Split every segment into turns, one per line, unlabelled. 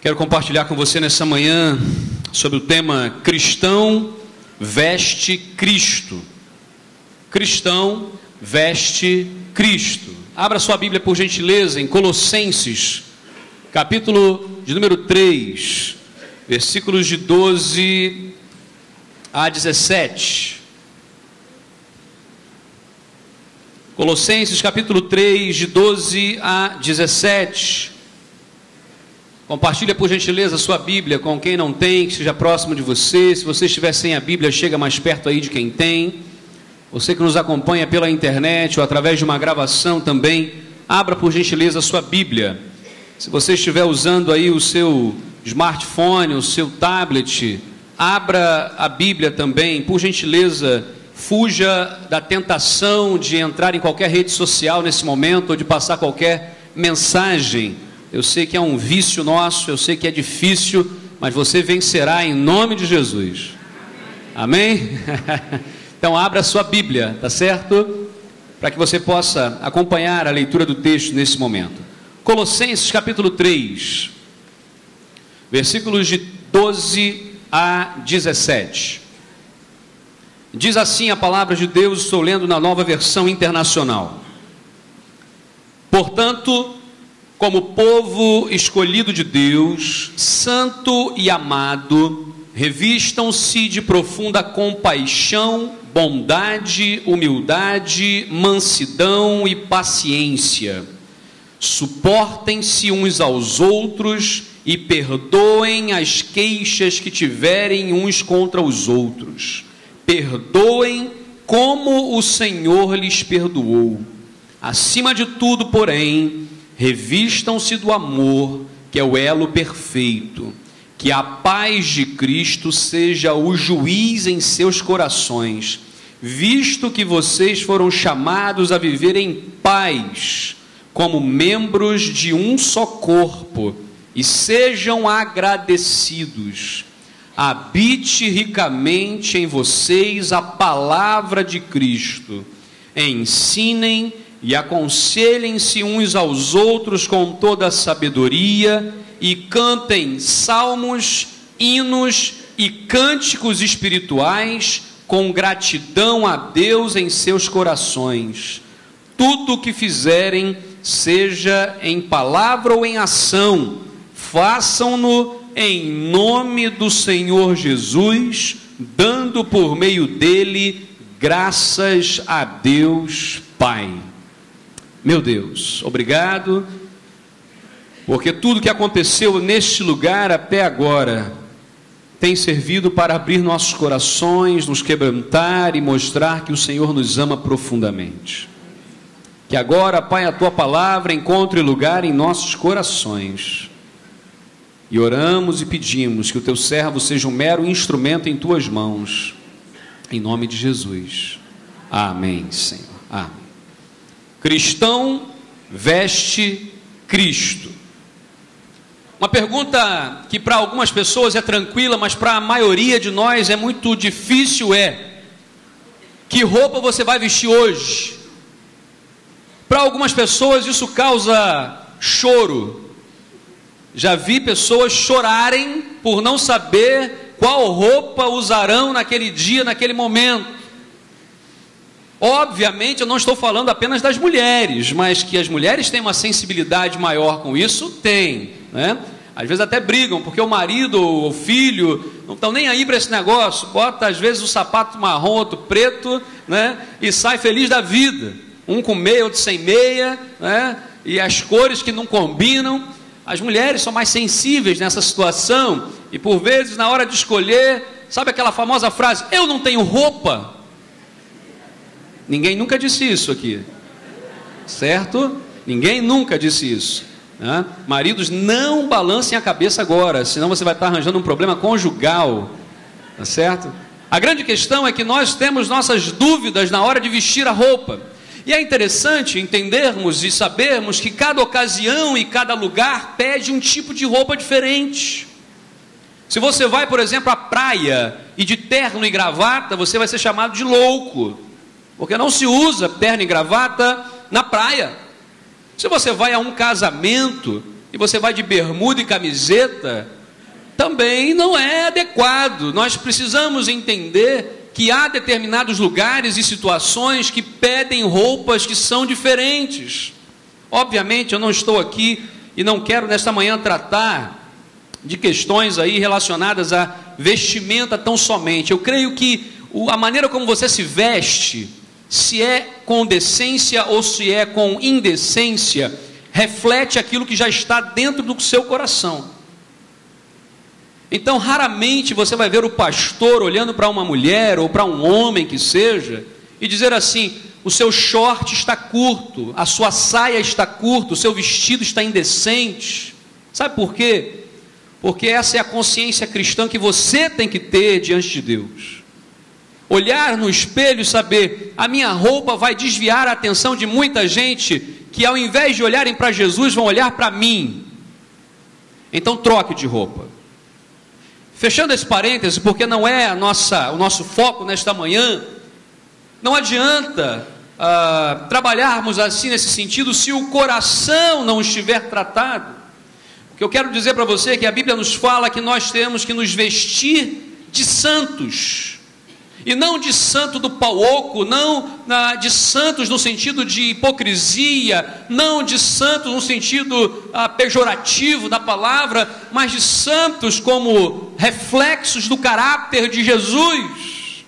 Quero compartilhar com você nessa manhã sobre o tema Cristão veste Cristo. Cristão veste Cristo. Abra sua Bíblia, por gentileza, em Colossenses, capítulo de número 3, versículos de 12 a 17. Colossenses, capítulo 3, de 12 a 17. Compartilha, por gentileza, a sua Bíblia com quem não tem, que esteja próximo de você. Se você estiver sem a Bíblia, chega mais perto aí de quem tem. Você que nos acompanha pela internet ou através de uma gravação também, abra, por gentileza, a sua Bíblia. Se você estiver usando aí o seu smartphone, o seu tablet, abra a Bíblia também. Por gentileza, fuja da tentação de entrar em qualquer rede social nesse momento ou de passar qualquer mensagem. Eu sei que é um vício nosso, eu sei que é difícil, mas você vencerá em nome de Jesus. Amém? Então abra a sua Bíblia, tá certo? Para que você possa acompanhar a leitura do texto nesse momento. Colossenses capítulo 3, versículos de 12 a 17. Diz assim a palavra de Deus, estou lendo na Nova Versão Internacional. Portanto, como povo escolhido de Deus, santo e amado, revistam-se de profunda compaixão, bondade, humildade, mansidão e paciência. Suportem-se uns aos outros e perdoem as queixas que tiverem uns contra os outros. Perdoem como o Senhor lhes perdoou. Acima de tudo, porém, revistam-se do amor, que é o elo perfeito. Que a paz de Cristo seja o juiz em seus corações, visto que vocês foram chamados a viver em paz, como membros de um só corpo, e sejam agradecidos. Habite ricamente em vocês a palavra de Cristo. Ensinem e aconselhem-se uns aos outros com toda a sabedoria e cantem salmos, hinos e cânticos espirituais com gratidão a Deus em seus corações. Tudo o que fizerem, seja em palavra ou em ação, façam-no em nome do Senhor Jesus, dando por meio dele graças a Deus Pai. Meu Deus, obrigado, porque tudo que aconteceu neste lugar até agora tem servido para abrir nossos corações, nos quebrantar e mostrar que o Senhor nos ama profundamente. Que agora, Pai, a Tua palavra encontre lugar em nossos corações. E oramos e pedimos que o Teu servo seja um mero instrumento em Tuas mãos. Em nome de Jesus. Amém, Senhor. Amém. Cristão veste Cristo. Uma pergunta que para algumas pessoas é tranquila, mas para a maioria de nós é muito difícil que roupa você vai vestir hoje? Para algumas pessoas isso causa choro. Já vi pessoas chorarem por não saber qual roupa usarão naquele dia, naquele momento. Obviamente eu não estou falando apenas das mulheres, mas que as mulheres têm uma sensibilidade maior com isso, tem, né? Às vezes até brigam, porque o marido ou o filho não estão nem aí para esse negócio, bota às vezes o sapato marrom, outro preto, né? E sai feliz da vida, um com meia, outro sem meia, né? E as cores que não combinam. As mulheres são mais sensíveis nessa situação, e por vezes na hora de escolher, sabe aquela famosa frase, eu não tenho roupa? Ninguém nunca disse isso aqui, certo? Ninguém nunca disse isso, né? Maridos, não balancem a cabeça agora, senão você vai estar arranjando um problema conjugal, tá certo? A grande questão é que nós temos nossas dúvidas na hora de vestir a roupa, e é interessante entendermos e sabermos que cada ocasião e cada lugar pede um tipo de roupa diferente. Se você vai, por exemplo, à praia e de terno e gravata, você vai ser chamado de louco, porque não se usa terno e gravata na praia. Se você vai a um casamento e você vai de bermuda e camiseta, também não é adequado. Nós precisamos entender que há determinados lugares e situações que pedem roupas que são diferentes. Obviamente eu não estou aqui e não quero nesta manhã tratar de questões aí relacionadas a vestimenta tão somente. Eu creio que a maneira como você se veste, se é com decência ou se é com indecência, reflete aquilo que já está dentro do seu coração. Então, raramente você vai ver o pastor olhando para uma mulher ou para um homem que seja e dizer assim: o seu short está curto, a sua saia está curta, o seu vestido está indecente. Sabe por quê? Porque essa é a consciência cristã que você tem que ter diante de Deus. Olhar no espelho e saber: a minha roupa vai desviar a atenção de muita gente que, ao invés de olharem para Jesus, vão olhar para mim. Então troque de roupa. Fechando esse parêntese, porque não é o nosso foco nesta manhã, não adianta trabalharmos assim nesse sentido se o coração não estiver tratado. O que eu quero dizer para você é que a Bíblia nos fala que nós temos que nos vestir de santos, e não de santo do pau oco, não de santos no sentido de hipocrisia, não de santos no sentido pejorativo da palavra, mas de santos como reflexos do caráter de Jesus.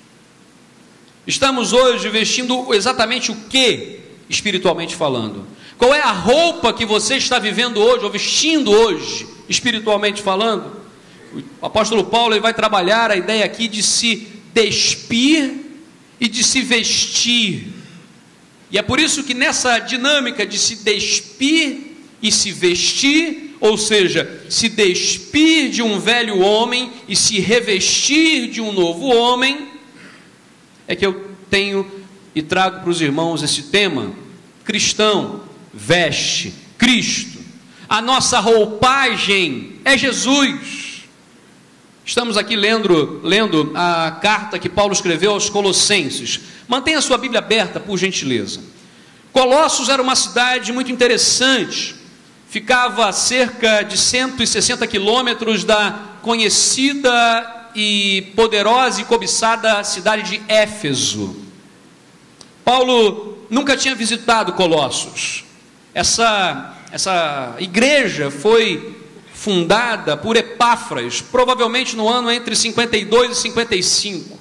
Estamos hoje vestindo exatamente o que, espiritualmente falando? Qual é a roupa que você está vivendo hoje, ou vestindo hoje, espiritualmente falando? O apóstolo Paulo ele vai trabalhar a ideia aqui de se despir e de se vestir. E é por isso que nessa dinâmica de se despir e se vestir, ou seja, se despir de um velho homem e se revestir de um novo homem, é que eu tenho e trago para os irmãos esse tema: cristão veste Cristo. A nossa roupagem é Jesus. Estamos aqui lendo a carta que Paulo escreveu aos Colossenses. Mantenha a sua Bíblia aberta, por gentileza. Colossos era uma cidade muito interessante. Ficava a cerca de 160 quilômetros da conhecida e poderosa e cobiçada cidade de Éfeso. Paulo nunca tinha visitado Colossos. Essa igreja foi fundada por Epáfras, provavelmente no ano entre 52 e 55.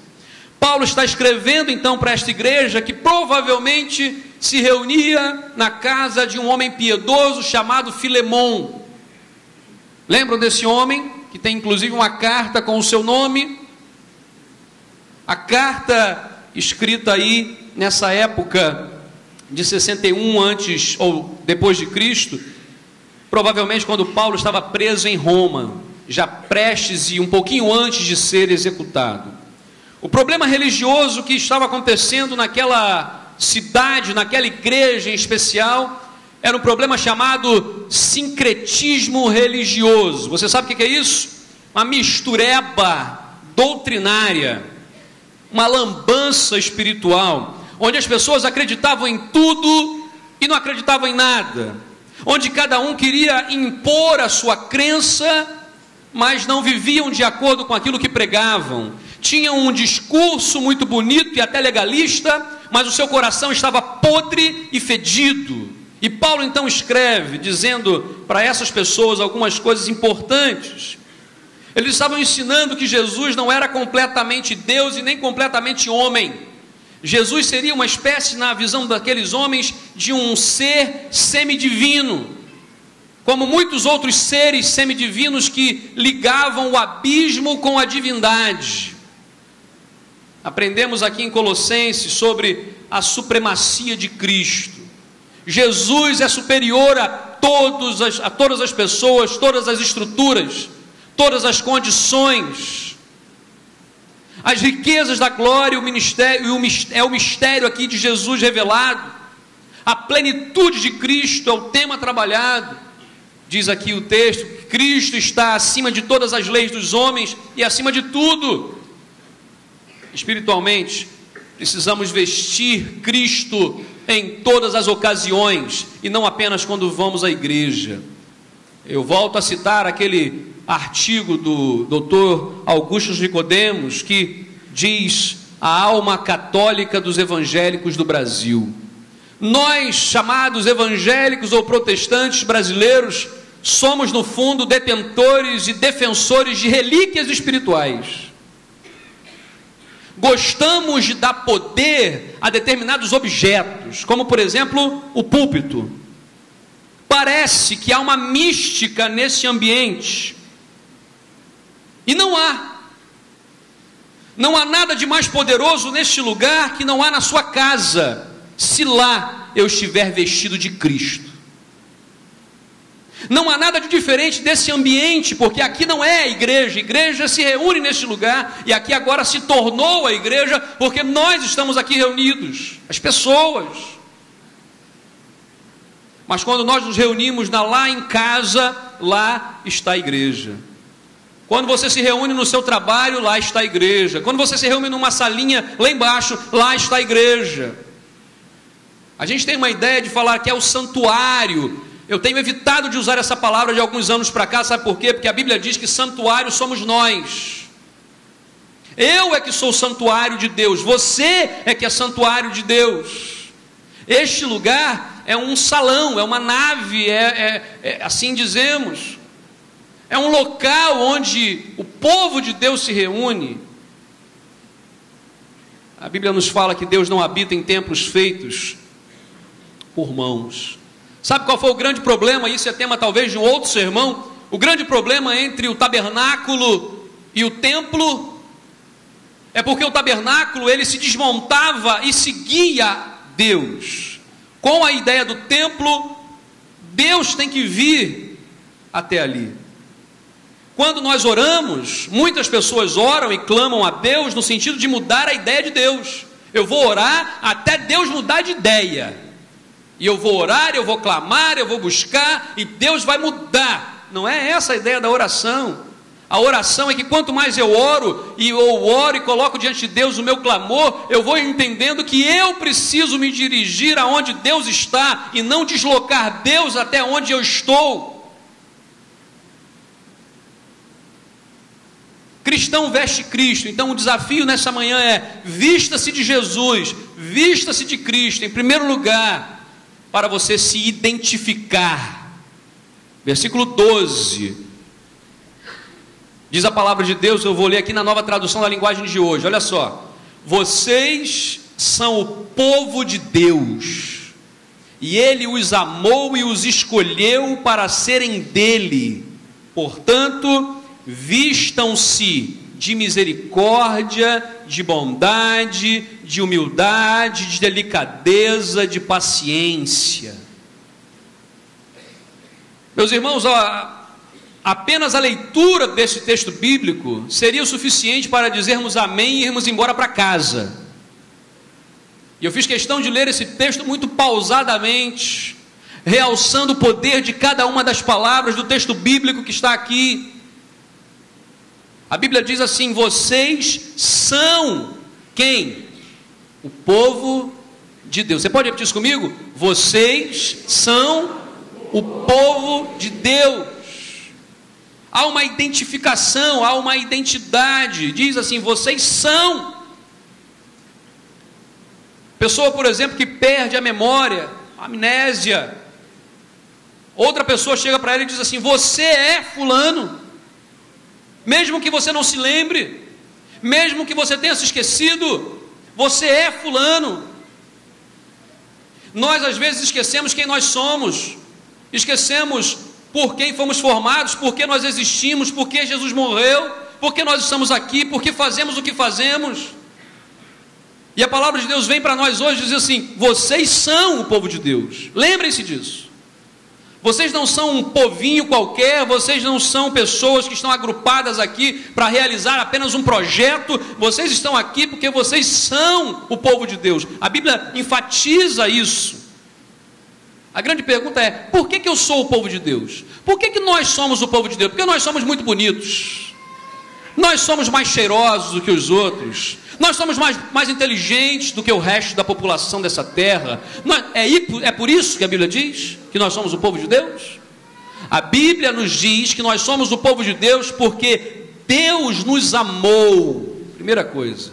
Paulo está escrevendo então para esta igreja que provavelmente se reunia na casa de um homem piedoso chamado Filemon. Lembram desse homem, que tem inclusive uma carta com o seu nome? A carta escrita aí nessa época de 61 antes ou depois de Cristo, provavelmente quando Paulo estava preso em Roma, já prestes e um pouquinho antes de ser executado. O problema religioso que estava acontecendo naquela cidade, naquela igreja em especial, era um problema chamado sincretismo religioso. Você sabe o que é isso? Uma mistureba doutrinária, uma lambança espiritual, onde as pessoas acreditavam em tudo e não acreditavam em nada, onde cada um queria impor a sua crença, mas não viviam de acordo com aquilo que pregavam. Tinham um discurso muito bonito e até legalista, mas o seu coração estava podre e fedido. E Paulo então escreve, dizendo para essas pessoas algumas coisas importantes. Eles estavam ensinando que Jesus não era completamente Deus e nem completamente homem. Jesus seria uma espécie, na visão daqueles homens, de um ser semidivino, como muitos outros seres semidivinos que ligavam o abismo com a divindade. Aprendemos aqui em Colossenses sobre a supremacia de Cristo. Jesus é superior a todas as pessoas, todas as estruturas, todas as condições. As riquezas da glória, o mistério aqui de Jesus revelado. A plenitude de Cristo é o tema trabalhado. Diz aqui o texto que Cristo está acima de todas as leis dos homens e acima de tudo. Espiritualmente, precisamos vestir Cristo em todas as ocasiões e não apenas quando vamos à igreja. Eu volto a citar aquele artigo do Dr. Augusto Nicodemos, que diz: a alma católica dos evangélicos do Brasil. Nós, chamados evangélicos ou protestantes brasileiros, somos no fundo detentores e defensores de relíquias espirituais. Gostamos de dar poder a determinados objetos, como por exemplo o púlpito. Parece que há uma mística nesse ambiente, e não há nada de mais poderoso neste lugar que não há na sua casa, se lá eu estiver vestido de Cristo. Não há nada de diferente desse ambiente, porque aqui não é a igreja se reúne neste lugar, e aqui agora se tornou a igreja, porque nós estamos aqui reunidos, as pessoas. Mas quando nós nos reunimos lá em casa, lá está a igreja. Quando você se reúne no seu trabalho, lá está a igreja. Quando você se reúne numa salinha lá embaixo, lá está a igreja. A gente tem uma ideia de falar que é o santuário. Eu tenho evitado de usar essa palavra de alguns anos para cá, sabe por quê? Porque a Bíblia diz que santuário somos nós. Eu é que sou santuário de Deus, você é que é santuário de Deus. Este lugar é um salão, é uma nave, assim dizemos. É um local onde o povo de Deus se reúne. A Bíblia nos fala que Deus não habita em templos feitos por mãos. Sabe qual foi o grande problema? Isso é tema talvez de um outro sermão. O grande problema entre o tabernáculo e o templo é porque o tabernáculo ele se desmontava e seguia Deus. Com a ideia do templo, Deus tem que vir até ali. Quando nós oramos, muitas pessoas oram e clamam a Deus no sentido de mudar a ideia de Deus. Eu vou orar até Deus mudar de ideia. E eu vou orar, eu vou clamar, eu vou buscar e Deus vai mudar. Não é essa a ideia da oração. A oração é que quanto mais eu oro e coloco diante de Deus o meu clamor, eu vou entendendo que eu preciso me dirigir aonde Deus está e não deslocar Deus até onde eu estou. Cristão veste Cristo. Então o desafio nessa manhã é: vista-se de Jesus, vista-se de Cristo, em primeiro lugar, para você se identificar. Versículo 12, diz a palavra de Deus, eu vou ler aqui na Nova Tradução da Linguagem de hoje, olha só: vocês são o povo de Deus, e Ele os amou e os escolheu para serem dele, portanto, vistam-se de misericórdia, de bondade, de humildade, de delicadeza, de paciência. Meus irmãos, apenas a leitura desse texto bíblico seria o suficiente para dizermos amém e irmos embora para casa. E eu fiz questão de ler esse texto muito pausadamente, realçando o poder de cada uma das palavras do texto bíblico que está aqui. A Bíblia diz assim: vocês são quem? O povo de Deus. Você pode repetir isso comigo? Vocês são o povo de Deus. Há uma identificação, há uma identidade. Diz assim: vocês são. Pessoa, por exemplo, que perde a memória, a amnésia. Outra pessoa chega para ela e diz assim: você é fulano. Mesmo que você não se lembre, mesmo que você tenha se esquecido, você é fulano. Nós às vezes esquecemos quem nós somos, esquecemos por quem fomos formados, por que nós existimos, por que Jesus morreu, por que nós estamos aqui, por que fazemos o que fazemos. E a palavra de Deus vem para nós hoje dizer assim: vocês são o povo de Deus. Lembrem-se disso. Vocês não são um povinho qualquer, vocês não são pessoas que estão agrupadas aqui para realizar apenas um projeto, vocês estão aqui porque vocês são o povo de Deus. A Bíblia enfatiza isso. A grande pergunta é: por que eu sou o povo de Deus? Por que nós somos o povo de Deus? Porque nós somos muito bonitos, nós somos mais cheirosos do que os outros, nós somos mais inteligentes do que o resto da população dessa terra. É por isso que a Bíblia diz que nós somos o povo de Deus? A Bíblia nos diz que nós somos o povo de Deus porque Deus nos amou. Primeira coisa,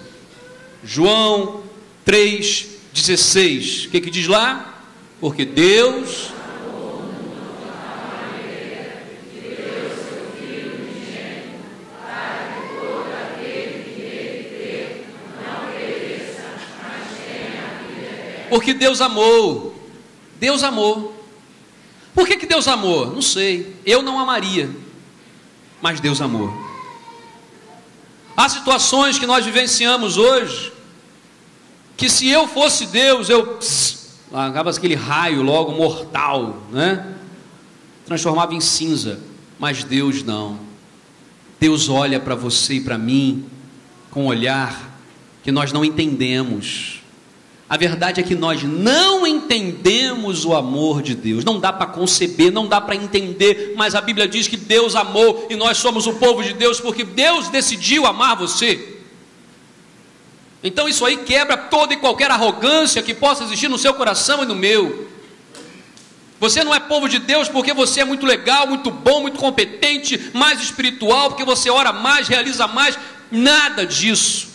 João 3,16. O que diz lá? Porque Deus porque Deus amou. Deus amou. Por que Deus amou? Não sei. Eu não amaria, mas Deus amou. Há situações que nós vivenciamos hoje, que se eu fosse Deus, eu largava aquele raio logo mortal, né? Transformava em cinza. Mas Deus não. Deus olha para você e para mim com um olhar que nós não entendemos. A verdade é que nós não entendemos o amor de Deus. Não dá para conceber, não dá para entender, mas a Bíblia diz que Deus amou e nós somos o povo de Deus porque Deus decidiu amar você. Então isso aí quebra toda e qualquer arrogância que possa existir no seu coração e no meu. Você não é povo de Deus porque você é muito legal, muito bom, muito competente, mais espiritual, porque você ora mais, realiza mais. Nada disso.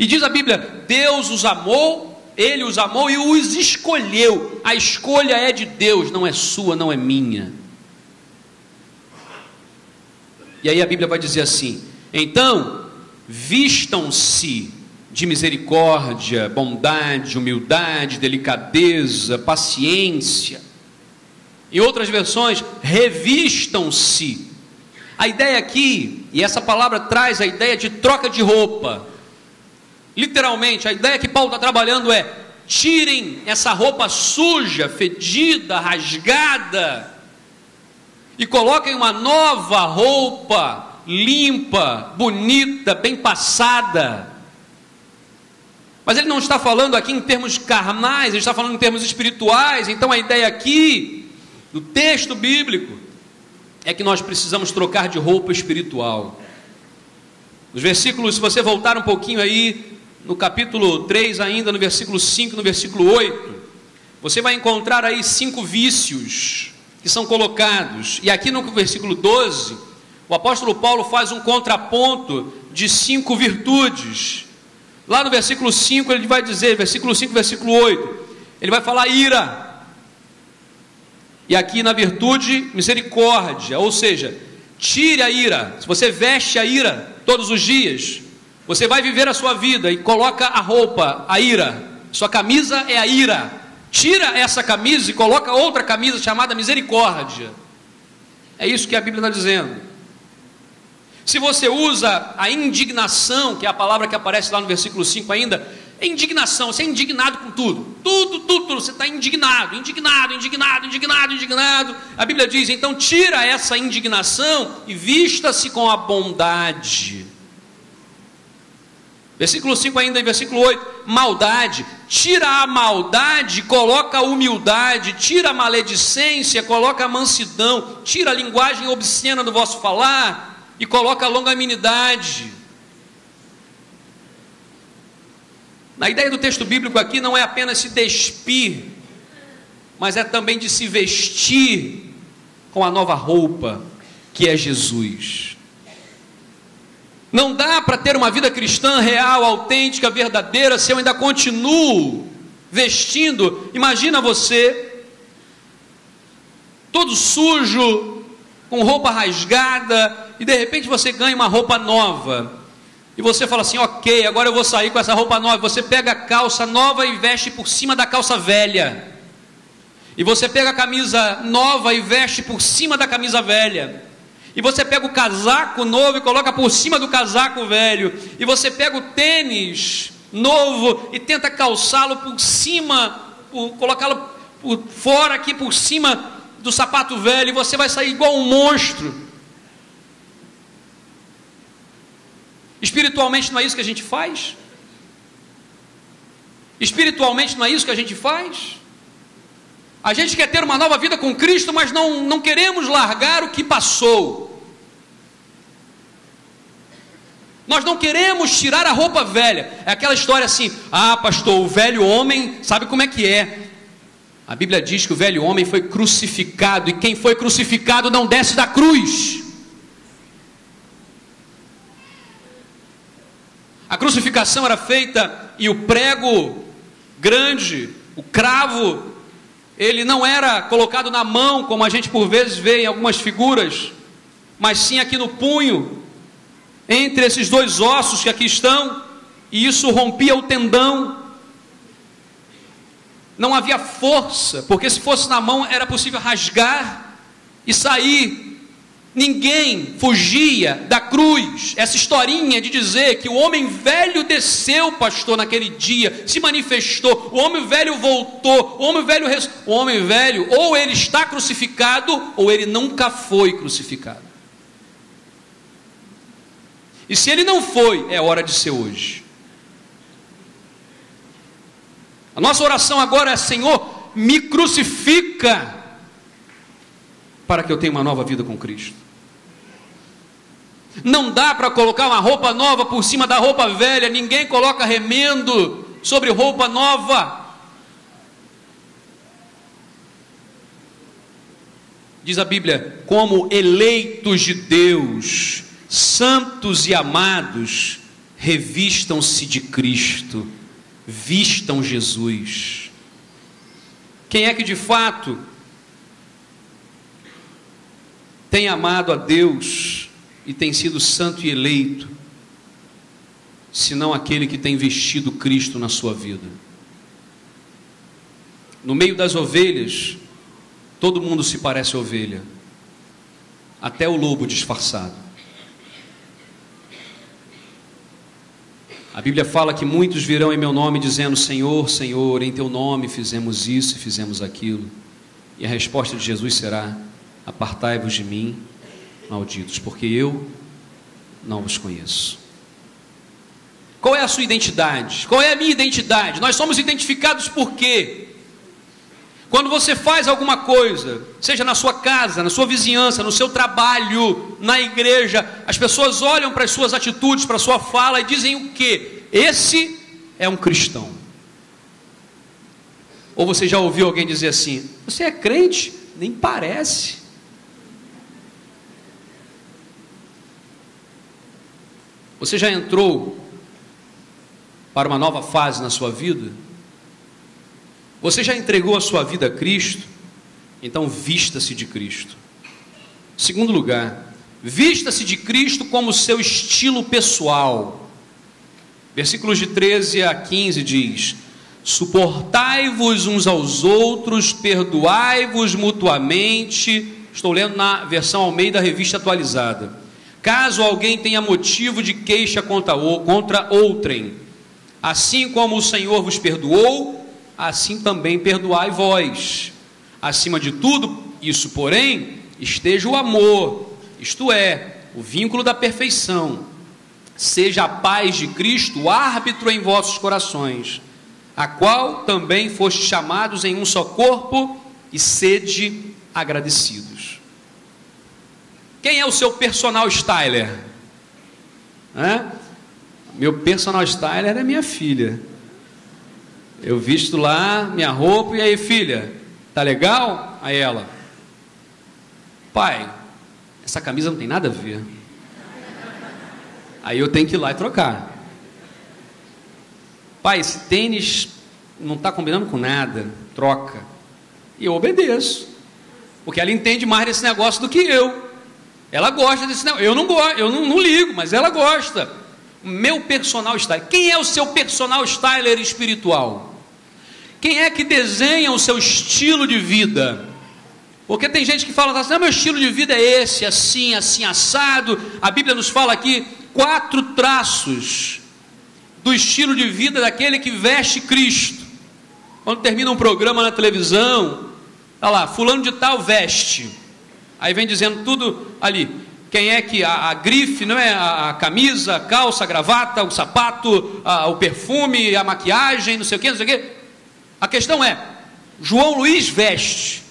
E diz a Bíblia, Deus os amou, Ele os amou e os escolheu. A escolha é de Deus, não é sua, não é minha. E aí a Bíblia vai dizer assim: então, vistam-se de misericórdia, bondade, humildade, delicadeza, paciência. Em outras versões, revistam-se. A ideia aqui, e essa palavra traz a ideia de troca de roupa. Literalmente, a ideia que Paulo está trabalhando é: tirem essa roupa suja, fedida, rasgada, e coloquem uma nova roupa, limpa, bonita, bem passada. Mas ele não está falando aqui em termos carnais, ele está falando em termos espirituais. Então a ideia aqui, do texto bíblico, é que nós precisamos trocar de roupa espiritual. Os versículos, se você voltar um pouquinho aí, no capítulo 3 ainda, no versículo 5, no versículo 8, você vai encontrar aí 5 vícios que são colocados. E aqui no versículo 12, o apóstolo Paulo faz um contraponto de 5 virtudes. Lá no versículo 5 ele vai dizer, versículo 5, versículo 8, ele vai falar ira. E aqui na virtude, misericórdia, ou seja, tire a ira. Se você veste a ira todos os dias, você vai viver a sua vida e coloca a roupa, a ira. Sua camisa é a ira. Tira essa camisa e coloca outra camisa chamada misericórdia. É isso que a Bíblia está dizendo. Se você usa a indignação, que é a palavra que aparece lá no versículo 5 ainda, é indignação, você é indignado com tudo. Tudo, você está indignado. A Bíblia diz, então tira essa indignação e vista-se com a bondade. Versículo 5 ainda, e versículo 8, maldade, tira a maldade, coloca a humildade, tira a maledicência, coloca a mansidão, tira a linguagem obscena do vosso falar e coloca a longanimidade. A ideia do texto bíblico aqui não é apenas se despir, mas é também de se vestir com a nova roupa que é Jesus. Não dá para ter uma vida cristã real, autêntica, verdadeira, se eu ainda continuo vestindo. Imagina você, todo sujo, com roupa rasgada, e de repente você ganha uma roupa nova. E você fala assim, ok, agora eu vou sair com essa roupa nova. Você pega a calça nova e veste por cima da calça velha. E você pega a camisa nova e veste por cima da camisa velha. E você pega o casaco novo e coloca por cima do casaco velho. E você pega o tênis novo e tenta calçá-lo por cima, colocá-lo por fora aqui por cima do sapato velho. E você vai sair igual um monstro. Espiritualmente não é isso que a gente faz? Espiritualmente não é isso que a gente faz? A gente quer ter uma nova vida com Cristo, mas não queremos largar o que passou. Nós não queremos tirar a roupa velha. É aquela história assim, pastor, o velho homem sabe como é que é. A Bíblia diz que o velho homem foi crucificado, e quem foi crucificado não desce da cruz. A crucificação era feita, e o prego grande, o cravo, ele não era colocado na mão, como a gente por vezes vê em algumas figuras, mas sim aqui no punho, entre esses dois ossos que aqui estão, e isso rompia o tendão. Não havia força, porque se fosse na mão era possível rasgar e sair. Ninguém fugia da cruz. Essa historinha de dizer que o homem velho desceu, pastor, naquele dia, se manifestou, o homem velho voltou, o homem velho, ou ele está crucificado, ou ele nunca foi crucificado. E se ele não foi, é hora de ser hoje. A nossa oração agora é: Senhor, me crucifica, para que eu tenha uma nova vida com Cristo. Não dá para colocar uma roupa nova por cima da roupa velha. Ninguém coloca remendo sobre roupa nova. Diz a Bíblia: como eleitos de Deus, santos e amados, revistam-se de Cristo, vistam Jesus. Quem é que de fato tem amado a Deus e tem sido santo e eleito, senão aquele que tem vestido Cristo na sua vida? No meio das ovelhas, todo mundo se parece ovelha, até o lobo disfarçado. A Bíblia fala que muitos virão em meu nome dizendo: Senhor, Senhor, em teu nome fizemos isso e fizemos aquilo. E a resposta de Jesus será: apartai-vos de mim, malditos, porque eu não vos conheço. Qual é a sua identidade? Qual é a minha identidade? Nós somos identificados por quê? Quando você faz alguma coisa, seja na sua casa, na sua vizinhança, no seu trabalho, na igreja, as pessoas olham para as suas atitudes, para a sua fala e dizem o quê? Esse é um cristão. Ou você já ouviu alguém dizer assim: você é crente? Nem parece. Você já entrou para uma nova fase na sua vida? Você já entregou a sua vida a Cristo? Então vista-se de Cristo. Segundo lugar, vista-se de Cristo como seu estilo pessoal. Versículos de 13 a 15 diz: suportai-vos uns aos outros, perdoai-vos mutuamente. Estou lendo na versão Almeida, Revista Atualizada. Caso alguém tenha motivo de queixa contra outrem, assim como o Senhor vos perdoou, assim também perdoai vós. Acima de tudo isso, porém, esteja o amor, isto é, o vínculo da perfeição. Seja a paz de Cristo o árbitro em vossos corações, a qual também fostes chamados em um só corpo, e sede agradecidos. Quem é o seu personal styler? Meu personal styler é minha filha. Eu visto lá minha roupa, e aí, filha, tá legal? Aí ela: pai, essa camisa não tem nada a ver. Aí eu tenho que ir lá e trocar. Pai, esse tênis não está combinando com nada, troca. E eu obedeço, porque ela entende mais desse negócio do que eu. Ela gosta desse negócio. Eu não gosto, eu não ligo, mas ela gosta. Meu personal styler. Quem é o seu personal styler espiritual? Quem é que desenha o seu estilo de vida? Porque tem gente que fala assim: meu estilo de vida é esse, assim, assim, assado. A Bíblia nos fala aqui 4 traços do estilo de vida daquele que veste Cristo. Quando termina um programa na televisão, está lá, fulano de tal veste. Aí vem dizendo tudo ali. Quem é que a grife, não é? A camisa, a calça, a gravata, o sapato, o perfume, a maquiagem, não sei o que, não sei o que. A questão é: João Luiz veste.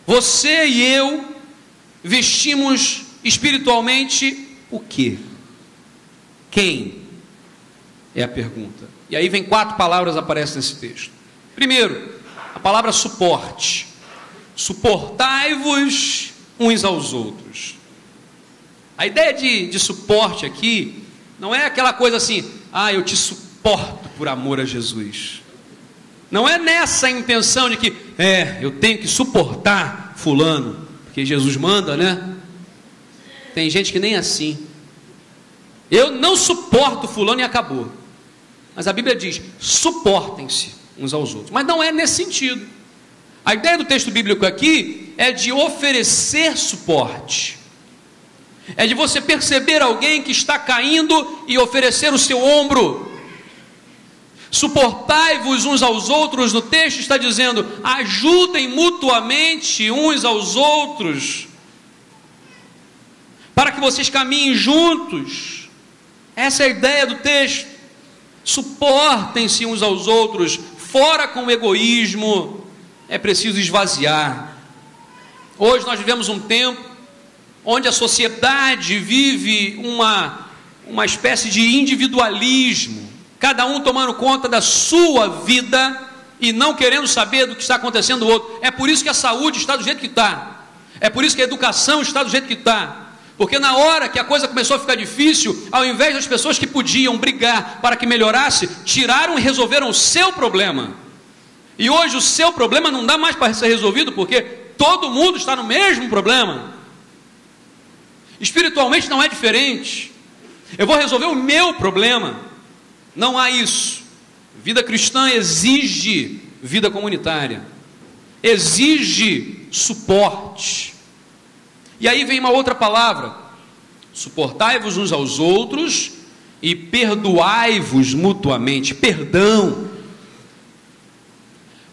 Você e eu vestimos espiritualmente o quê? Quem? É a pergunta. E aí vem 4 palavras aparecem nesse texto. Primeiro, a palavra suporte. Suportai-vos uns aos outros. A ideia de suporte aqui não é aquela coisa assim, eu te suporto por amor a Jesus. Não é nessa intenção de que, eu tenho que suportar fulano, porque Jesus manda, né? Tem gente que nem assim. Eu não suporto fulano e acabou. Mas a Bíblia diz, suportem-se uns aos outros. Mas não é nesse sentido. A ideia do texto bíblico aqui é de oferecer suporte. É de você perceber alguém que está caindo e oferecer o seu ombro. Suportai-vos uns aos outros, no texto está dizendo, ajudem mutuamente uns aos outros, para que vocês caminhem juntos. Essa é a ideia do texto. Suportem-se uns aos outros, fora com o egoísmo. É preciso esvaziar. Hoje nós vivemos um tempo onde a sociedade vive uma espécie de individualismo, cada um tomando conta da sua vida e não querendo saber do que está acontecendo no outro. É por isso que a saúde está do jeito que está, é por isso que a educação está do jeito que está, porque na hora que a coisa começou a ficar difícil, ao invés das pessoas que podiam brigar para que melhorasse, tiraram e resolveram o seu problema. E hoje o seu problema não dá mais para ser resolvido, porque todo mundo está no mesmo problema. Espiritualmente não é diferente. Eu vou resolver o meu problema. Não há isso. Vida cristã exige vida comunitária, exige suporte. E aí vem uma outra palavra: suportai-vos uns aos outros e perdoai-vos mutuamente. Perdão.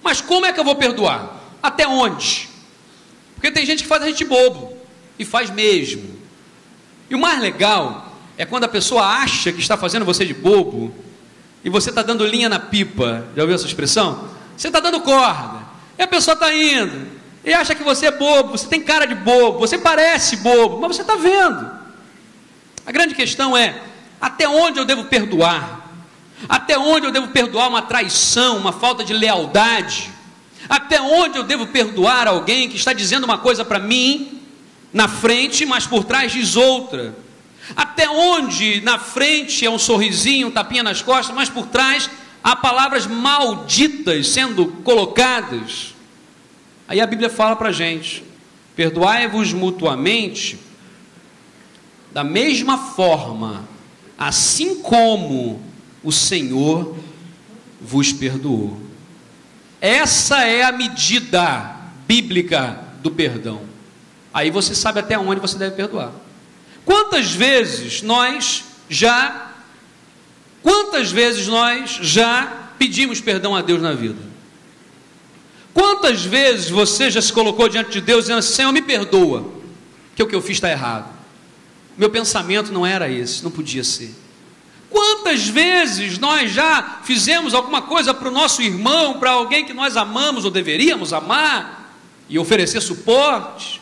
Mas como é que eu vou perdoar? Até onde? Porque tem gente que faz a gente bobo, e faz mesmo. E o mais legal é quando a pessoa acha que está fazendo você de bobo e você está dando linha na pipa. Já ouviu essa expressão? Você está dando corda e a pessoa está indo e acha que você é bobo, você tem cara de bobo, você parece bobo, mas você está vendo. A grande questão é, até onde eu devo perdoar? Até onde eu devo perdoar uma traição, uma falta de lealdade? Até onde eu devo perdoar alguém que está dizendo uma coisa para mim na frente, mas por trás diz outra? Até onde na frente é um sorrisinho, um tapinha nas costas, mas por trás há palavras malditas sendo colocadas? Aí a Bíblia fala para a gente: perdoai-vos mutuamente da mesma forma, assim como o Senhor vos perdoou. Essa é a medida bíblica do perdão. Aí você sabe até onde você deve perdoar. Quantas vezes nós já pedimos perdão a Deus na vida? Quantas vezes você já se colocou diante de Deus dizendo assim: Senhor, me perdoa, que o que eu fiz está errado, meu pensamento não era esse, não podia ser. Quantas vezes nós já fizemos alguma coisa para o nosso irmão, para alguém que nós amamos ou deveríamos amar, e oferecer suporte,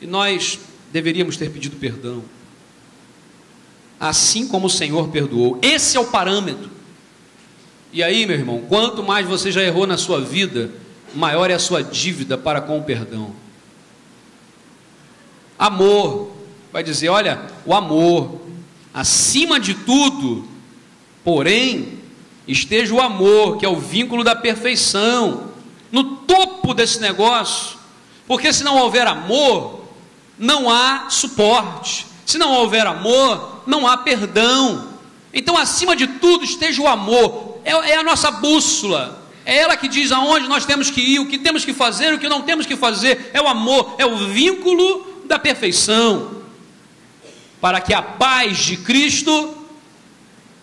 e nós deveríamos ter pedido perdão, assim como o Senhor perdoou. Esse é o parâmetro. E aí, meu irmão, quanto mais você já errou na sua vida, maior é a sua dívida para com o perdão. Amor, vai dizer, olha, o amor, acima de tudo, porém, esteja o amor, que é o vínculo da perfeição, no topo desse negócio, porque se não houver amor, não há suporte. Se não houver amor, não há perdão. Então, acima de tudo, esteja o amor. É a nossa bússola. É ela que diz aonde nós temos que ir, o que temos que fazer, o que não temos que fazer. É o amor, é o vínculo da perfeição, para que a paz de Cristo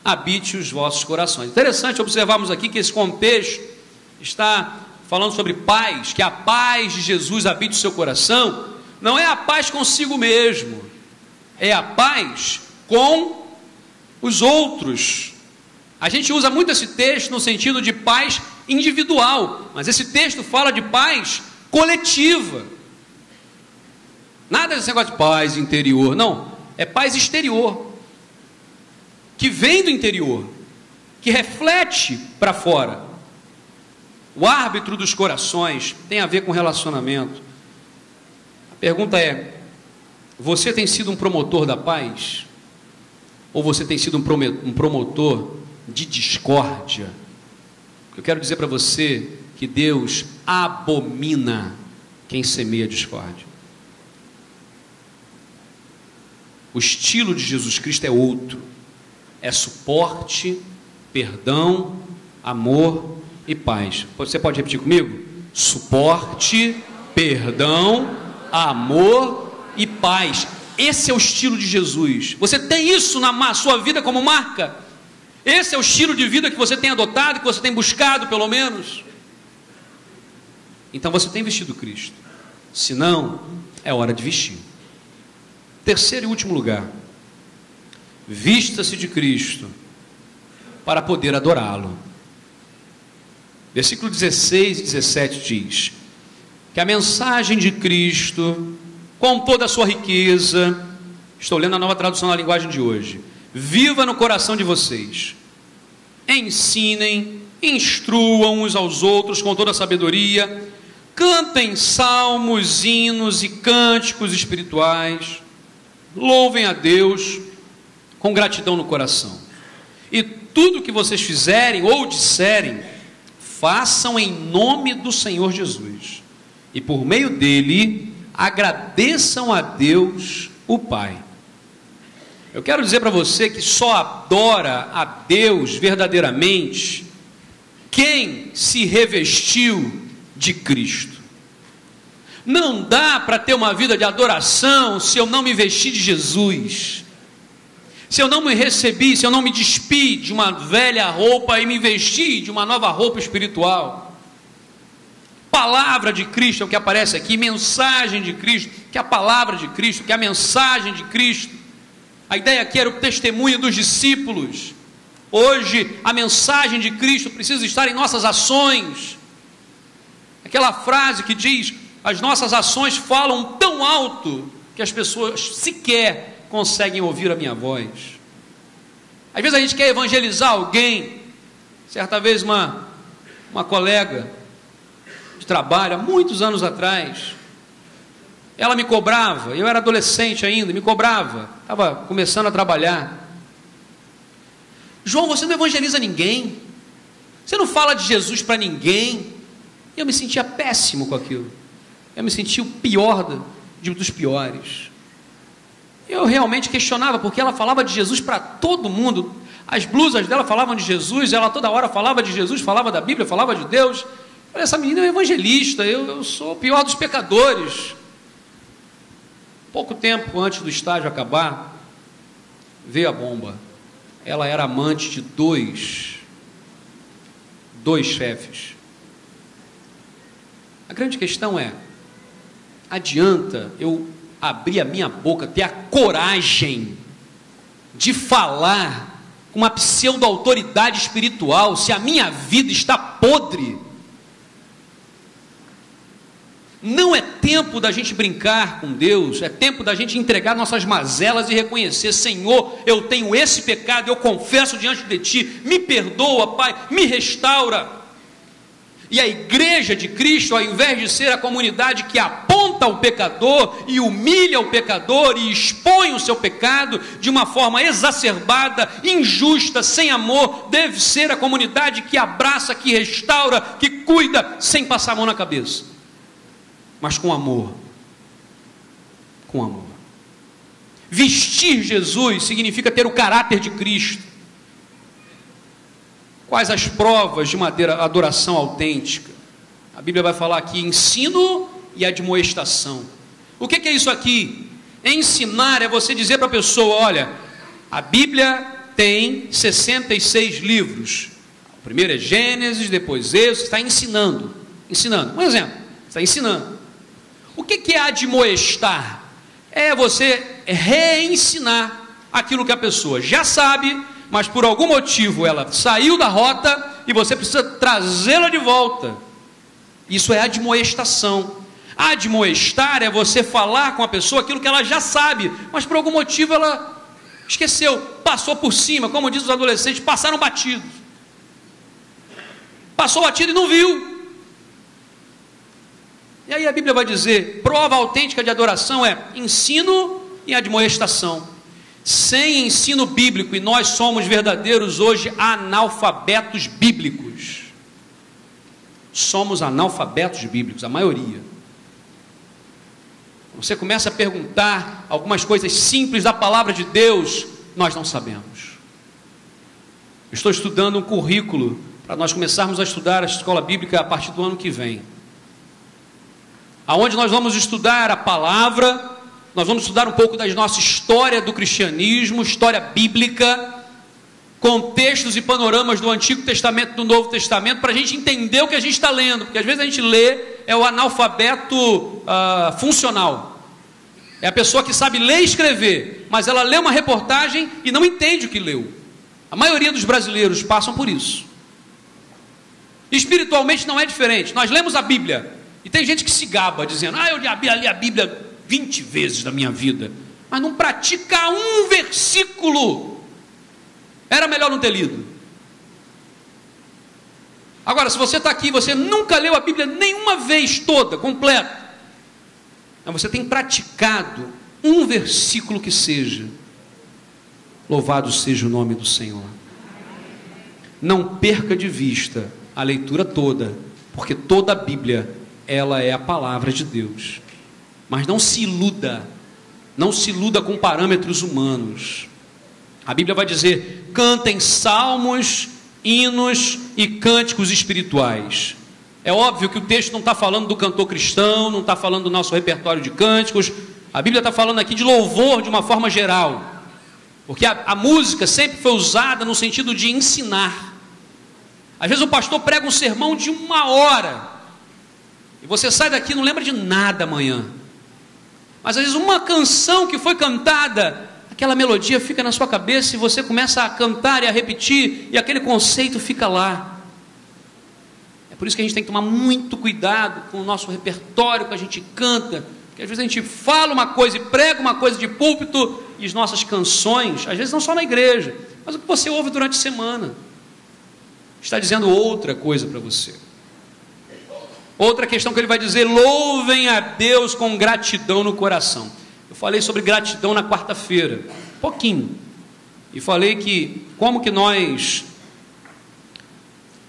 habite os vossos corações. Interessante observarmos aqui que esse contexto está falando sobre paz, que a paz de Jesus habite o seu coração. Não é a paz consigo mesmo, é a paz com os outros. A gente usa muito esse texto no sentido de paz individual, mas esse texto fala de paz coletiva. Nada desse negócio de paz interior, não, é paz exterior, que vem do interior, que reflete para fora. O árbitro dos corações tem a ver com relacionamento. A pergunta é: você tem sido um promotor da paz? Ou você tem sido um promotor de discórdia? Eu quero dizer para você que Deus abomina quem semeia discórdia. O estilo de Jesus Cristo é outro. É suporte, perdão, amor e paz. Você pode repetir comigo? Suporte, perdão, amor e paz. Esse é o estilo de Jesus. Você tem isso na sua vida como marca? Esse é o estilo de vida que você tem adotado, que você tem buscado pelo menos? Então você tem vestido Cristo. Se não, é hora de vestir. Terceiro e último lugar: vista-se de Cristo para poder adorá-lo. Versículo 16 e 17 diz que a mensagem de Cristo, com toda a sua riqueza, estou lendo a Nova Tradução da Linguagem de hoje, viva no coração de vocês. Ensinem, instruam uns aos outros com toda a sabedoria, cantem salmos, hinos e cânticos espirituais, louvem a Deus com gratidão no coração. E tudo que vocês fizerem ou disserem, façam em nome do Senhor Jesus. E por meio dele, agradeçam a Deus, o Pai. Eu quero dizer para você que só adora a Deus verdadeiramente quem se revestiu de Cristo. Não dá para ter uma vida de adoração se eu não me vestir de Jesus. Se eu não me recebi, se eu não me despi de uma velha roupa e me vestir de uma nova roupa espiritual. Palavra de Cristo é o que aparece aqui, mensagem de Cristo, que é a palavra de Cristo, que é a mensagem de Cristo. A ideia aqui era o testemunho dos discípulos. Hoje, a mensagem de Cristo precisa estar em nossas ações. Aquela frase que diz: as nossas ações falam tão alto que as pessoas sequer conseguem ouvir a minha voz. Às vezes a gente quer evangelizar alguém. Certa vez uma colega de trabalho, há muitos anos atrás, ela me cobrava, eu era adolescente ainda, me cobrava, estava começando a trabalhar: João, você não evangeliza ninguém, você não fala de Jesus para ninguém. E eu me sentia péssimo com aquilo, eu me sentia o pior dos piores. Eu realmente questionava, porque ela falava de Jesus para todo mundo, as blusas dela falavam de Jesus, ela toda hora falava de Jesus, falava da Bíblia, falava de Deus. Eu falei: essa menina é evangelista, eu sou o pior dos pecadores. Pouco tempo antes do estágio acabar, veio a bomba. Ela era amante de dois chefes. A grande questão é: adianta eu abrir a minha boca, ter a coragem de falar com uma pseudo-autoridade espiritual, se a minha vida está podre? Não é tempo da gente brincar com Deus, é tempo da gente entregar nossas mazelas e reconhecer: Senhor, eu tenho esse pecado, eu confesso diante de Ti, me perdoa, Pai, me restaura. E a igreja de Cristo, ao invés de ser a comunidade que aponta o pecador e humilha o pecador e expõe o seu pecado de uma forma exacerbada, injusta, sem amor, deve ser a comunidade que abraça, que restaura, que cuida, sem passar a mão na cabeça, mas com amor. Com amor. Vestir Jesus significa ter o caráter de Cristo. Quais as provas de uma adoração autêntica? A Bíblia vai falar aqui: ensino e admoestação. O que é isso aqui? Ensinar é você dizer para a pessoa: olha, a Bíblia tem 66 livros. O primeiro é Gênesis, depois Êxodo. Está ensinando. Um exemplo, está ensinando. O que é admoestar? É você reensinar aquilo que a pessoa já sabe, mas por algum motivo ela saiu da rota e você precisa trazê-la de volta. Isso é admoestação. Admoestar é você falar com a pessoa aquilo que ela já sabe, mas por algum motivo ela esqueceu, passou por cima, como diz os adolescentes, passaram batidos. Passou batido e não viu. E aí a Bíblia vai dizer, prova autêntica de adoração é ensino e admoestação. Sem ensino bíblico, e nós somos verdadeiros hoje analfabetos bíblicos. Somos analfabetos bíblicos, a maioria. Você começa a perguntar algumas coisas simples da palavra de Deus, nós não sabemos. Eu estou estudando um currículo para nós começarmos a estudar a escola bíblica a partir do ano que vem, aonde nós vamos estudar a palavra, nós vamos estudar um pouco da nossa história do cristianismo, história bíblica, contextos e panoramas do Antigo Testamento e do Novo Testamento, para a gente entender o que a gente está lendo, porque às vezes a gente lê, é o analfabeto funcional, é a pessoa que sabe ler e escrever, mas ela lê uma reportagem e não entende o que leu. A maioria dos brasileiros passam por isso. Espiritualmente não é diferente. Nós lemos a Bíblia e tem gente que se gaba dizendo, eu já li a Bíblia 20 vezes na minha vida, mas não pratica um versículo. Era melhor não ter lido. Agora, se você está aqui e você nunca leu a Bíblia nenhuma vez toda, completa, mas você tem praticado um versículo que seja, louvado seja o nome do Senhor. Não perca de vista a leitura toda, porque toda a Bíblia, ela é a palavra de Deus. Mas não se iluda com parâmetros humanos. A Bíblia vai dizer, cantem salmos, hinos e cânticos espirituais. É óbvio que o texto não está falando do cantor cristão, não está falando do nosso repertório de cânticos. A Bíblia está falando aqui de louvor de uma forma geral, porque a música sempre foi usada no sentido de ensinar. Às vezes o pastor prega um sermão de 1 hora, e você sai daqui e não lembra de nada amanhã. Mas às vezes uma canção que foi cantada, aquela melodia fica na sua cabeça, e você começa a cantar e a repetir, e aquele conceito fica lá. É por isso que a gente tem que tomar muito cuidado com o nosso repertório que a gente canta, porque às vezes a gente fala uma coisa e prega uma coisa de púlpito, e as nossas canções, às vezes não só na igreja, mas o que você ouve durante a semana, está dizendo outra coisa para você. Outra questão que ele vai dizer, louvem a Deus com gratidão no coração. Eu falei sobre gratidão na quarta-feira, pouquinho, e falei que como que nós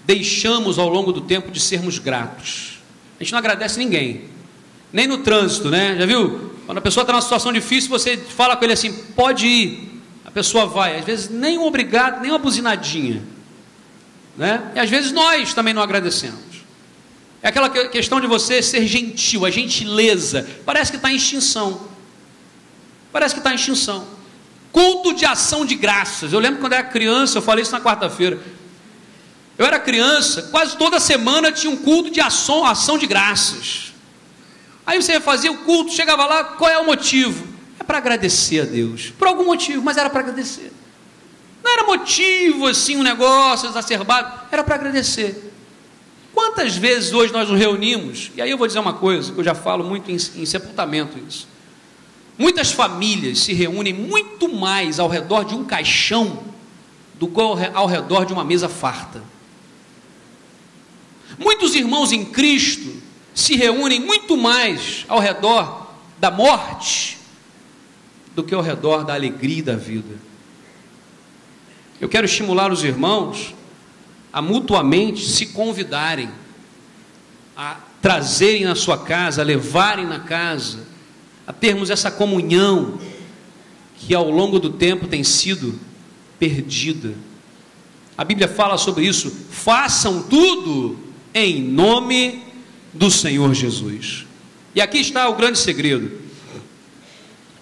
deixamos ao longo do tempo de sermos gratos. A gente não agradece ninguém, nem no trânsito, né? Já viu? Quando a pessoa está numa situação difícil, você fala com ele assim, pode ir, a pessoa vai, às vezes nem um obrigado, nem uma buzinadinha, né? E às vezes nós também não agradecemos. É aquela questão de você ser gentil, a gentileza, parece que está em extinção. Parece que está em extinção. Culto de ação de graças. Eu lembro quando eu era criança, eu falei isso na quarta-feira. Eu era criança, quase toda semana tinha um culto de ação de graças. Aí você fazia o culto, chegava lá, qual é o motivo? É para agradecer a Deus. Por algum motivo, mas era para agradecer. Não era motivo assim, um negócio exacerbado, era para agradecer. Quantas vezes hoje nós nos reunimos, e aí eu vou dizer uma coisa, que eu já falo muito em sepultamento isso. Muitas famílias se reúnem muito mais ao redor de um caixão do que ao redor de uma mesa farta. Muitos irmãos em Cristo se reúnem muito mais ao redor da morte do que ao redor da alegria e da vida. Eu quero estimular os irmãos a mutuamente se convidarem, a trazerem na sua casa, a levarem na casa, a termos essa comunhão que ao longo do tempo tem sido perdida. A Bíblia fala sobre isso, façam tudo em nome do Senhor Jesus. E aqui está o grande segredo.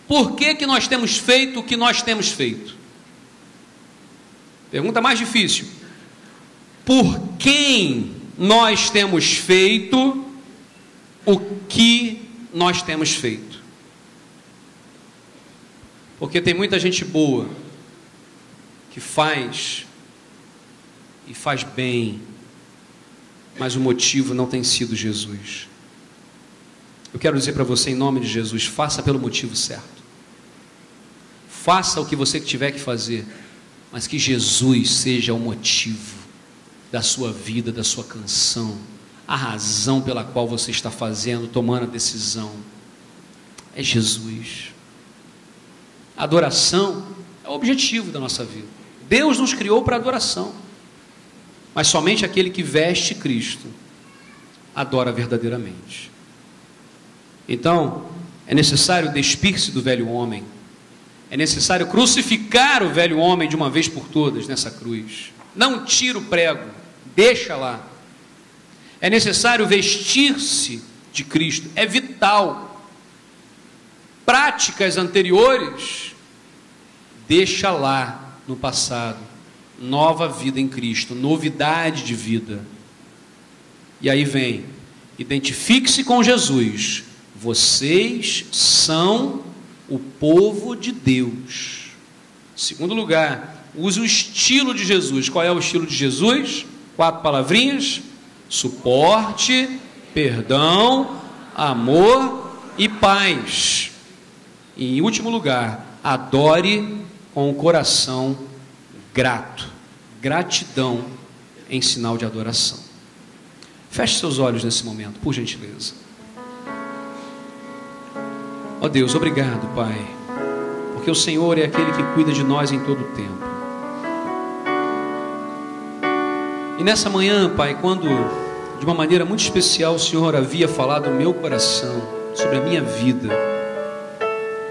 Por que nós temos feito o que nós temos feito? Pergunta mais difícil. Por quem nós temos feito o que nós temos feito? Porque tem muita gente boa que faz e faz bem, mas o motivo não tem sido Jesus. Eu quero dizer para você, em nome de Jesus, faça pelo motivo certo. Faça o que você tiver que fazer, mas que Jesus seja o motivo da sua vida, da sua canção. a razão pela qual você está fazendo, tomando a decisão, é Jesus. A adoração é o objetivo da nossa vida. Deus nos criou para adoração, mas somente aquele que veste Cristo adora verdadeiramente. Então, é necessário despir-se do velho homem, é necessário crucificar o velho homem de uma vez por todas nessa cruz. Não tira o prego, deixa lá. É necessário vestir-se de Cristo, é vital. Práticas anteriores, deixa lá no passado. Nova vida em Cristo, novidade de vida. E aí vem, identifique-se com Jesus. Vocês são o povo de Deus. Segundo lugar, use o estilo de Jesus. Qual é o estilo de Jesus? 4 palavrinhas: suporte, perdão, amor e paz. E em último lugar, adore com o coração grato. Gratidão em sinal de adoração. Feche seus olhos nesse momento, por gentileza. Ó Deus, obrigado, Pai, porque o Senhor é aquele que cuida de nós em todo o tempo. E nessa manhã, Pai, quando de uma maneira muito especial o Senhor havia falado no meu coração sobre a minha vida,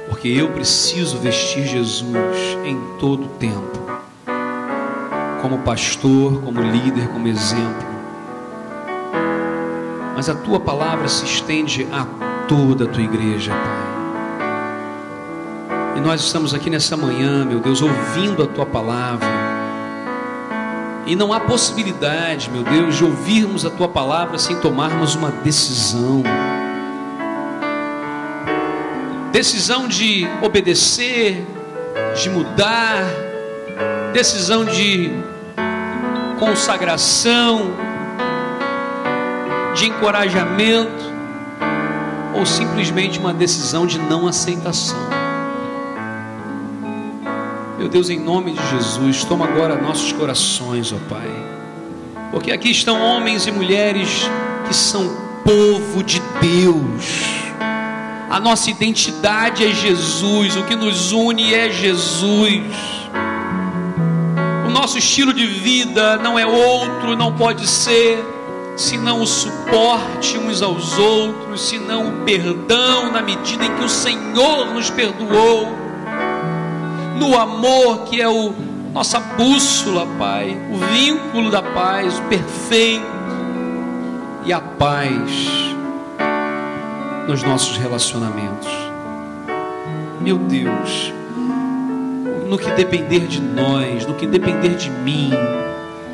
porque eu preciso vestir Jesus em todo o tempo, como pastor, como líder, como exemplo. Mas a Tua palavra se estende a toda a Tua igreja, Pai. E nós estamos aqui nessa manhã, meu Deus, ouvindo a Tua palavra. E não há possibilidade, meu Deus, de ouvirmos a Tua palavra sem tomarmos uma decisão. Decisão de obedecer, de mudar, decisão de consagração, de encorajamento, ou simplesmente uma decisão de não aceitação. Meu Deus, em nome de Jesus, toma agora nossos corações, ó Pai, porque aqui estão homens e mulheres que são povo de Deus. A nossa identidade é Jesus, o que nos une é Jesus. O nosso estilo de vida não é outro, não pode ser senão o suporte uns aos outros, senão o perdão na medida em que o Senhor nos perdoou, no amor que é nossa bússola, Pai, o vínculo da paz, o perfeito, e a paz nos nossos relacionamentos. Meu Deus, no que depender de nós, no que depender de mim,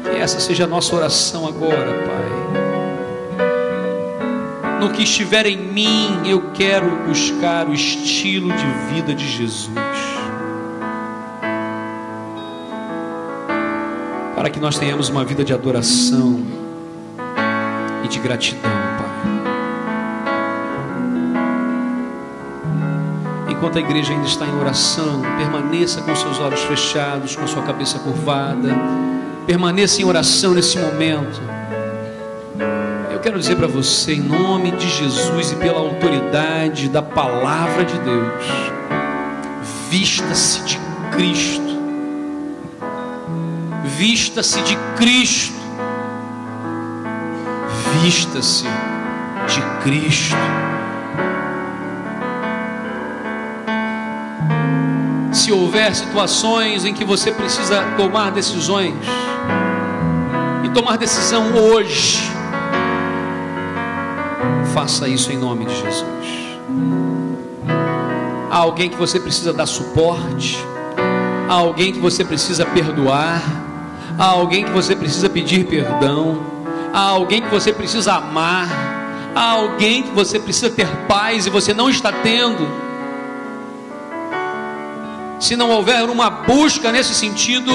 que essa seja a nossa oração agora, Pai. No que estiver em mim, eu quero buscar o estilo de vida de Jesus, para que nós tenhamos uma vida de adoração e de gratidão, Pai. Enquanto a igreja ainda está em oração, permaneça com seus olhos fechados, com sua cabeça curvada. Permaneça em oração nesse momento. Eu quero dizer para você, em nome de Jesus e pela autoridade da palavra de Deus, vista-se de Cristo. Vista-se de Cristo. Vista-se de Cristo. Se houver situações em que você precisa tomar decisões, e tomar decisão hoje, faça isso em nome de Jesus. Há alguém que você precisa dar suporte, há alguém que você precisa perdoar, há alguém que você precisa pedir perdão, há alguém que você precisa amar, há alguém que você precisa ter paz e você não está tendo. Se não houver uma busca nesse sentido,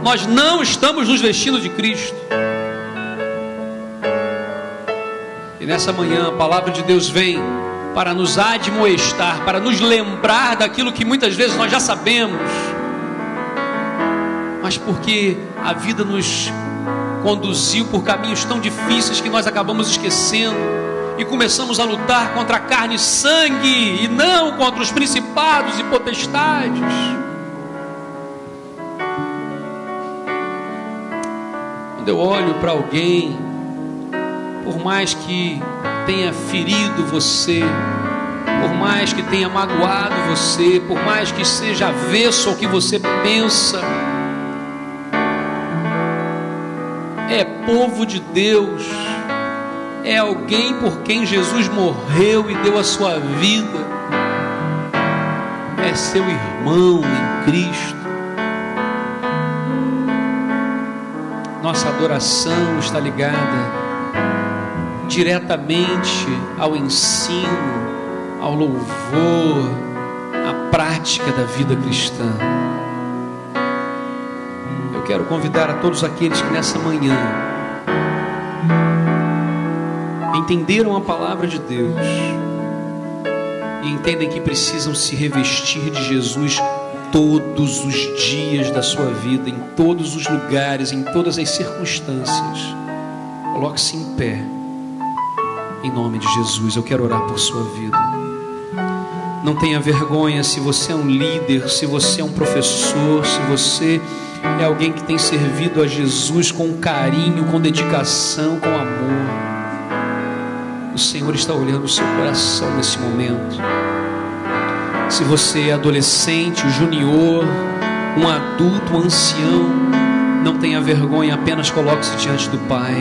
nós não estamos nos vestindo de Cristo. E nessa manhã a palavra de Deus vem para nos admoestar, para nos lembrar daquilo que muitas vezes nós já sabemos, mas porque a vida nos conduziu por caminhos tão difíceis que nós acabamos esquecendo e começamos a lutar contra a carne e sangue e não contra os principados e potestades. Quando eu olho para alguém, por mais que tenha ferido você, por mais que tenha magoado você, por mais que seja avesso ao que você pensa, é povo de Deus, é alguém por quem Jesus morreu e deu a sua vida, é seu irmão em Cristo. Nossa adoração está ligada diretamente ao ensino, ao louvor, à prática da vida cristã. Eu quero convidar a todos aqueles que nessa manhã entenderam a palavra de Deus e entendem que precisam se revestir de Jesus todos os dias da sua vida, em todos os lugares, em todas as circunstâncias. Coloque-se em pé, em nome de Jesus. Eu quero orar por sua vida. Não tenha vergonha se você é um líder, se você é um professor, se você é alguém que tem servido a Jesus com carinho, com dedicação, com amor. O Senhor está olhando o seu coração nesse momento. Se você é adolescente, junior, um adulto, um ancião, não tenha vergonha, apenas coloque-se diante do Pai.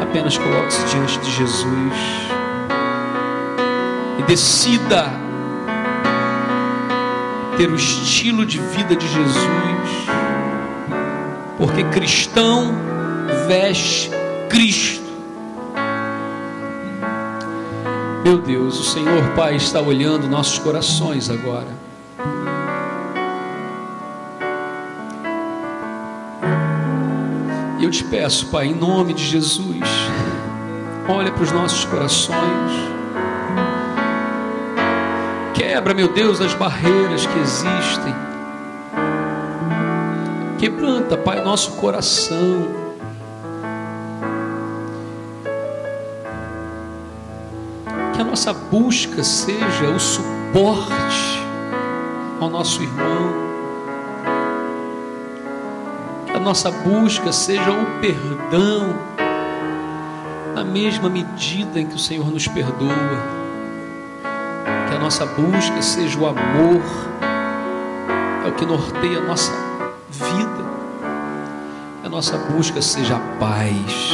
Apenas coloque-se diante de Jesus e decida ter o estilo de vida de Jesus, porque cristão veste Cristo. Meu Deus, o Senhor Pai está olhando nossos corações agora. E eu te peço, Pai, em nome de Jesus, olha para os nossos corações. Quebra, meu Deus, as barreiras que existem. Quebranta, Pai, nosso coração. Que a nossa busca seja o suporte ao nosso irmão. Que a nossa busca seja o perdão na mesma medida em que o Senhor nos perdoa. Que a nossa busca seja o amor, é o que norteia a nossa vida. Que a nossa busca seja a paz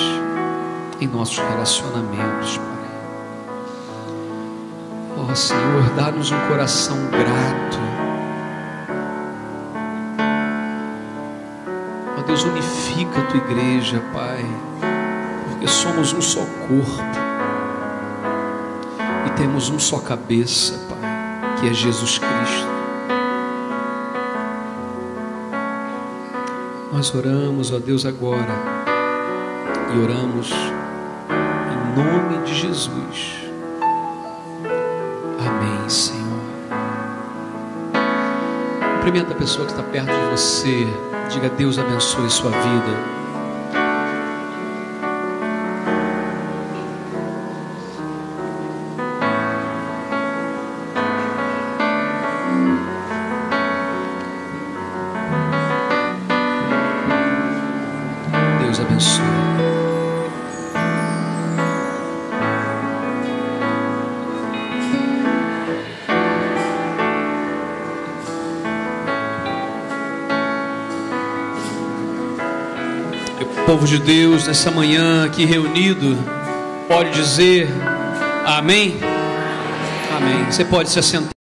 em nossos relacionamentos, Pai. Ó Senhor, dá-nos um coração grato. Ó Deus, unifica a Tua igreja, Pai, porque somos um só corpo e temos um só cabeça, Pai, que é Jesus Cristo. Nós oramos, ó Deus, agora, e oramos em nome de Jesus. Amém, Senhor. Cumprimenta a pessoa que está perto de você. Diga: Deus abençoe sua vida. Deus abençoe. O povo de Deus, nessa manhã aqui reunido, pode dizer amém? Amém. Você pode se assentar.